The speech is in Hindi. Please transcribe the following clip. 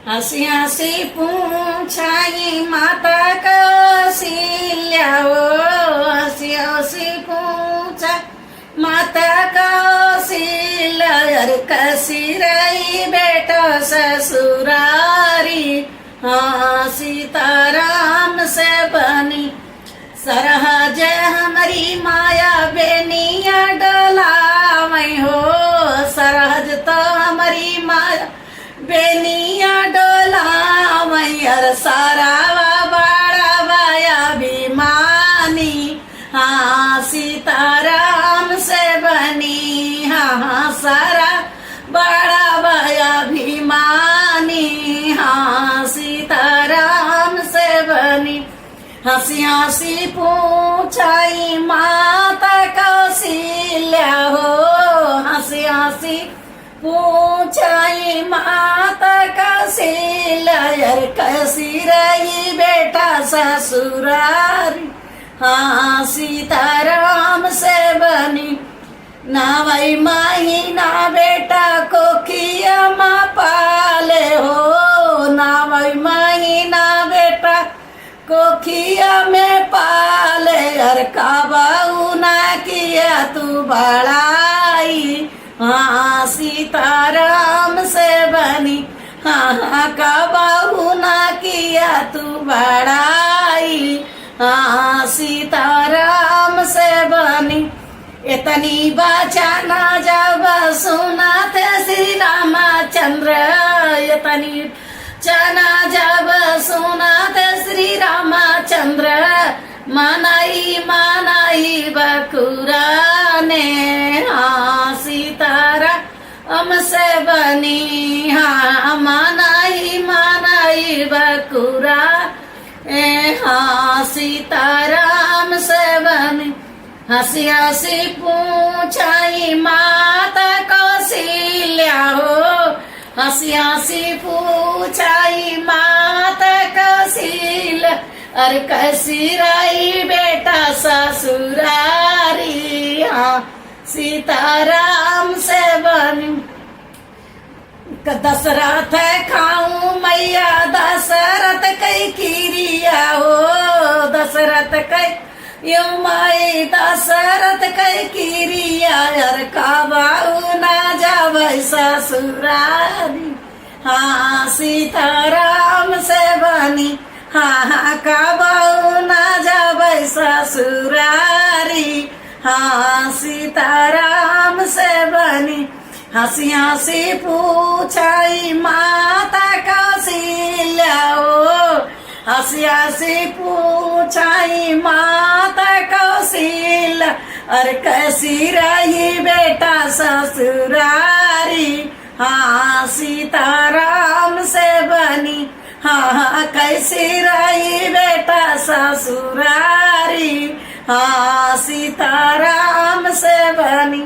हसी हसी पूछाई माता कौशल्या हो। हसी हसी पूछा माता कौशल्या अरे कैसी रही बेटा ससुरारी। हाँ सीताराम से बनी सरहज हमारी माया बेनिया डोलावई हो। सरहज तो हमारी माया बेनिया डोलावई अर सारा बड़ा बाया बीमानी। हाँ सीताराम से बनी हाँ सारा बड़ा बाया भीमानी। हाँ सीताराम से बनी हसी हसी पूछाई माता कौशल्या हो। हसी हसी पूछाई माता कौशल्या यार कैसी रही बेटा ससुरारी। हाँ सीताराम से बनी ना वही माही ना बेटा को किया माँ पाले हो। ना वही माही ना बेटा कोखिया में पाले हर काबाऊ ना किया तू बड़ाई। हाँ सीताराम से बनी हाँ काबाऊ ना किया तू बड़ाई। हाँ सीताराम से बनी इतनी बचाना जब सुना थे श्री रामचंद्र। इतनी चना जब सुना थे श्री रामचंद्र मनाई मनाई बकुरा ने। हाँ सीताराम से बनी हाँ मनाई मनाई बकुरा। हाँ सीताराम से बनी हसी हसी पूछाई माता कौशल्या हो। हसी हसी पूछाई माता कौशल्या अरे कैसी रही बेटा ससुरारी। हाँ सीताराम से बनी दशरथ खाऊं मैया दशरथ कई किरिया हो। दशरथ कई यो माई दशरथ कई किरिया यार काबाऊ ना जावै ससुरारी। हाँ सीताराम से बनी हाँ काबाऊ ना जावै ससुरारी। हाँ सीताराम से बनी हसी हसी पूछाई माता कौशल्या हो। हसी हसी पूछाई माता कौशल्या अरे कैसी रही बेटा ससुरारी। हाँ सीताराम से बनी हाँ कैसी रही बेटा ससुरारी। हाँ सीताराम से बनी।